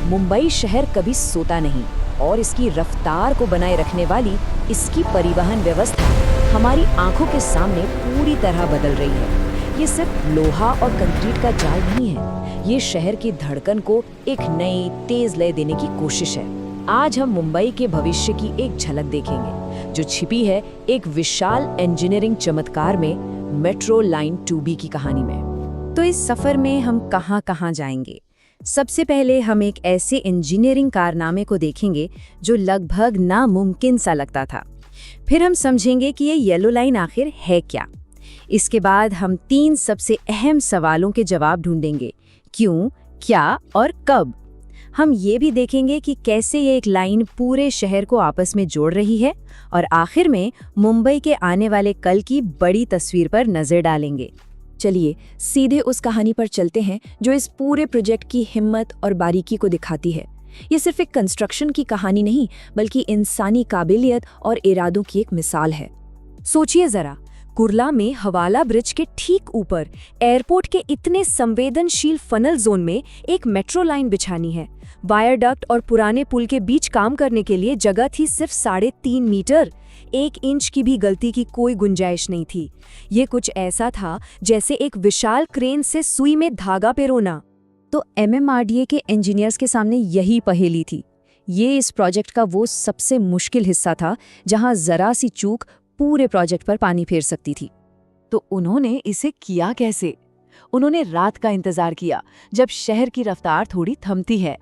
मुंबई शहर कभी सोता नहीं और इसकी रफ्तार को बनाए रखने वाली इसकी परिवहन व्यवस्था हमारी आंखों के सामने पूरी तरह बदल रही है। ये सिर्फ लोहा और कंक्रीट का जाल नहीं है, ये शहर की धड़कन को एक नई तेज लय देने की कोशिश है। आज हम मुंबई के भविष्य की एक झलक देखेंगे जो छिपी है एक विशाल इंजीनियरिंग चमत्कार में, मेट्रो लाइन 2B की कहानी में। तो इस सफर में हम कहां जाएंगे? सबसे पहले हम एक ऐसे इंजीनियरिंग कारनामे को देखेंगे जो लगभग नामुमकिन सा लगता था। फिर हम समझेंगे कि ये येलो लाइन आखिर है क्या। इसके बाद हम 3 सबसे अहम सवालों के जवाब ढूंढेंगे: क्यों, क्या और कब। हम ये भी देखेंगे कि कैसे ये एक लाइन पूरे शहर को आपस में जोड़ रही है, और आखिर में मुंबई के आने वाले कल की बड़ी तस्वीर पर नजर डालेंगे। चलिए सीधे उस कहानी पर चलते हैं जो इस पूरे प्रोजेक्ट की हिम्मत और बारीकी को दिखाती है। ये सिर्फ एक कंस्ट्रक्शन की कहानी नहीं, बल्कि इंसानी काबिलियत और इरादों की एक मिसाल है। सोचिए जरा, कुर्ला में हवाला ब्रिज के ठीक ऊपर एयरपोर्ट के इतने संवेदनशील फनल जोन में एक मेट्रो लाइन बिछानी है। वायरडक्ट और पुराने पुल के बीच काम करने के लिए जगह थी सिर्फ 3.5 मीटर। 1 इंच की भी गलती की कोई गुंजाइश नहीं थी। ये कुछ ऐसा था जैसे एक विशाल क्रेन से सुई में धागा पिरोना। तो MMRDA के इंजीनियर्स के सामने यही पहेली थी। ये इस प्रोजेक्ट का वो सबसे मुश्किल हिस्सा था जहां जरा सी चूक पूरे प्रोजेक्ट पर पानी फेर सकती थी। तो उन्होंने इसे किया कैसे? उन्होंने रात का इंतजार किया, जब शहर की रफ्तार थोड़ी थमती है।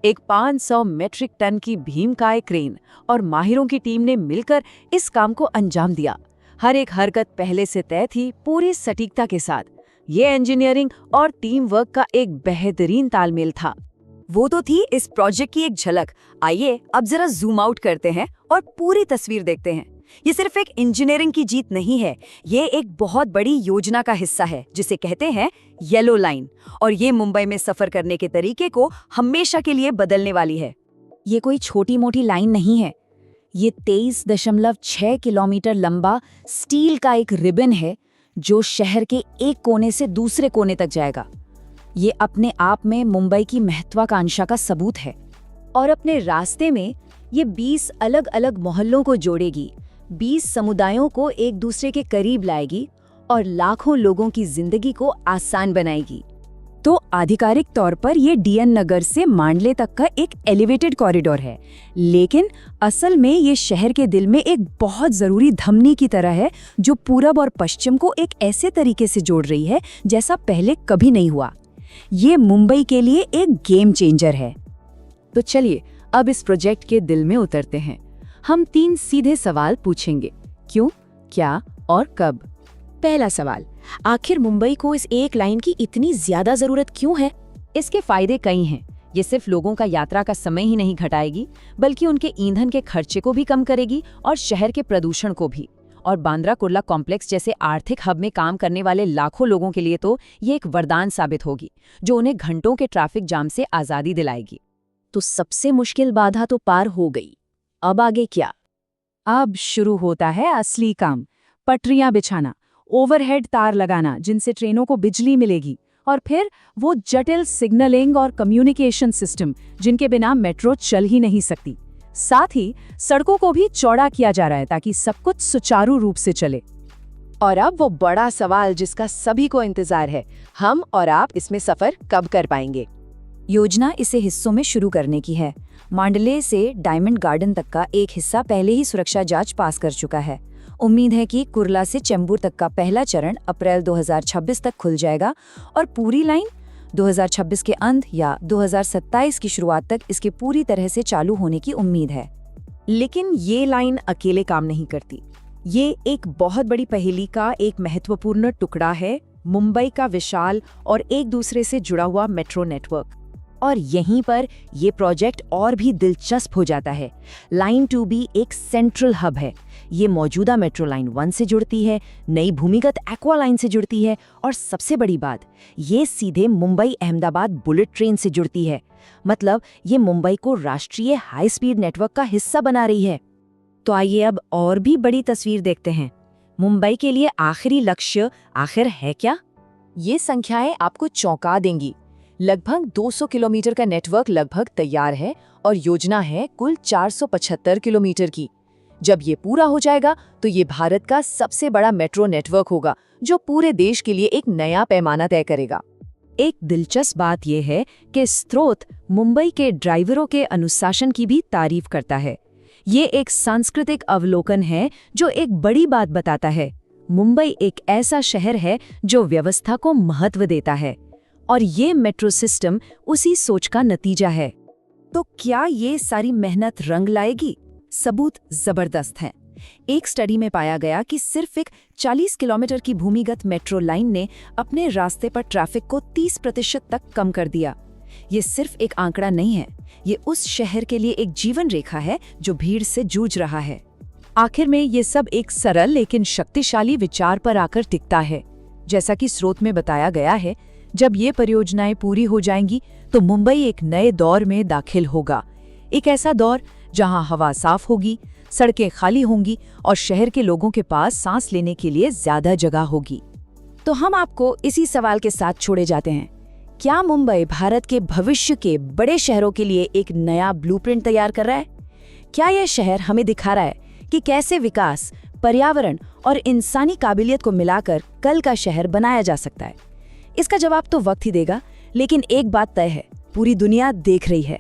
एक 500 मेट्रिक टन की भीमकाय क्रेन और माहिरों की टीम ने मिलकर इस काम को अंजाम दिया। हर एक हरकत पहले से तय थी, पूरी सटीकता के साथ। ये इंजीनियरिंग और टीम वर्क का एक बेहतरीन तालमेल था। वो तो थी इस प्रोजेक्ट की एक झलक। आइए अब जरा जूम आउट करते हैं और पूरी तस्वीर देखते हैं। ये सिर्फ एक इंजीनियरिंग की जीत नहीं है, ये एक बहुत बड़ी योजना का हिस्सा है जिसे कहते हैं येलो लाइन, और ये मुंबई में सफर करने के तरीके को हमेशा के लिए बदलने वाली है। ये कोई छोटी मोटी लाइन नहीं है, ये 23.6 किलोमीटर लंबा स्टील का एक रिबन है जो शहर के एक कोने से दूसरे कोने तक जाएगा। ये अपने आप में मुंबई की महत्वाकांक्षा का सबूत है। और अपने रास्ते में ये 20 अलग अलग मोहल्लों को जोड़ेगी, 20 समुदायों को एक दूसरे के करीब लाएगी और लाखों लोगों की जिंदगी को आसान बनाएगी। तो आधिकारिक तौर पर ये DN नगर से मांडले तक का एक एलिवेटेड कॉरिडोर है, लेकिन असल में ये शहर के दिल में एक बहुत जरूरी धमनी की तरह है जो पूरब और पश्चिम को एक ऐसे तरीके से जोड़ रही है जैसा पहले कभी नहीं हुआ। ये मुंबई के लिए एक गेम चेंजर है। तो चलिए अब इस प्रोजेक्ट के दिल में उतरते हैं। हम 3 सीधे सवाल पूछेंगे: क्यों, क्या और कब। पहला सवाल, आखिर मुंबई को इस एक लाइन की इतनी ज्यादा जरूरत क्यों है? इसके फायदे कई हैं। ये सिर्फ लोगों का यात्रा का समय ही नहीं घटाएगी, बल्कि उनके ईंधन के खर्चे को भी कम करेगी और शहर के प्रदूषण को भी। और बांद्रा कुर्ला कॉम्प्लेक्स जैसे आर्थिक हब में काम करने वाले लाखों लोगों के लिए तो ये एक वरदान साबित होगी, जो उन्हें घंटों के ट्रैफिक जाम से आजादी दिलाएगी। तो सबसे मुश्किल बाधा तो पार हो गई। अब आगे क्या? अब शुरू होता है असली काम। पटरियां बिछाना, ओवरहेड तार लगाना जिनसे ट्रेनों को बिजली मिलेगी, और फिर वो जटिल सिग्नलिंग और कम्युनिकेशन सिस्टम जिनके बिना मेट्रो चल ही नहीं सकती। साथ ही सड़कों को भी चौड़ा किया जा रहा है ताकि सब कुछ सुचारू रूप से चले। और अब वो बड़ा सवाल जिसका सभी को इंतजार है, हम और आप इसमें सफर कब कर पाएंगे? योजना इसे हिस्सों में शुरू करने की है। मांडले से डायमंड गार्डन तक का एक हिस्सा पहले ही सुरक्षा जांच पास कर चुका है। उम्मीद है कि कुर्ला से चेंबूर तक का पहला चरण अप्रैल 2026 तक खुल जाएगा और पूरी लाइन 2026 के अंत या 2027 की शुरुआत तक इसके पूरी तरह से चालू होने की उम्मीद है। लेकिन ये लाइन अकेले काम नहीं करती। ये एक बहुत बड़ी पहेली का एक महत्वपूर्ण टुकड़ा है, मुंबई का विशाल और एक दूसरे से जुड़ा हुआ मेट्रो नेटवर्क। और यहीं पर ये प्रोजेक्ट और भी दिलचस्प हो जाता है। लाइन 2B एक सेंट्रल हब है। ये मौजूदा मेट्रो लाइन 1 से जुड़ती है, नई भूमिगत एक्वा लाइन से जुड़ती है, और सबसे बड़ी बात, ये सीधे मुंबई अहमदाबाद बुलेट ट्रेन से जुड़ती है। मतलब ये मुंबई को राष्ट्रीय हाई स्पीड नेटवर्क का हिस्सा बना रही है। तो आइए अब और भी बड़ी तस्वीर देखते हैं। मुंबई के लिए आखिरी लक्ष्य आखिर है क्या? ये संख्याएं आपको चौंका देंगी, लगभग 200 किलोमीटर का नेटवर्क लगभग तैयार है और योजना है कुल 475 किलोमीटर की। जब ये पूरा हो जाएगा तो ये भारत का सबसे बड़ा मेट्रो नेटवर्क होगा, जो पूरे देश के लिए एक नया पैमाना तय करेगा। एक दिलचस्प बात यह है कि स्रोत मुंबई के ड्राइवरों के अनुशासन की भी तारीफ करता है। ये एक सांस्कृतिक अवलोकन है जो एक बड़ी बात बताता है। मुंबई एक ऐसा शहर है जो व्यवस्था को महत्व देता है, और ये मेट्रो सिस्टम उसी सोच का नतीजा है। तो क्या ये सारी मेहनत रंग लाएगी? सबूत जबरदस्त हैं। एक स्टडी में पाया गया कि सिर्फ एक 40 किलोमीटर की भूमिगत मेट्रो लाइन ने अपने रास्ते पर ट्रैफिक को 30% तक कम कर दिया। ये सिर्फ एक आंकड़ा नहीं है, ये उस शहर के लिए एक जीवन रेखा है जो भीड़ से जूझ रहा है। आखिर में ये सब एक सरल लेकिन शक्तिशाली विचार पर आकर टिकता है। जैसा कि स्रोत में बताया गया है, जब ये परियोजनाएं पूरी हो जाएंगी तो मुंबई एक नए दौर में दाखिल होगा। एक ऐसा दौर जहां हवा साफ होगी, सड़कें खाली होंगी और शहर के लोगों के पास सांस लेने के लिए ज्यादा जगह होगी। तो हम आपको इसी सवाल के साथ छोड़े जाते हैं। क्या मुंबई भारत के भविष्य के बड़े शहरों के लिए एक नया ब्लूप्रिंट तैयार कर रहा है? क्या यह शहर हमें दिखा रहा है कि कैसे विकास, पर्यावरण और इंसानी काबिलियत को मिलाकर कल का शहर बनाया जा सकता है? इसका जवाब तो वक्त ही देगा, लेकिन एक बात तय है, पूरी दुनिया देख रही है।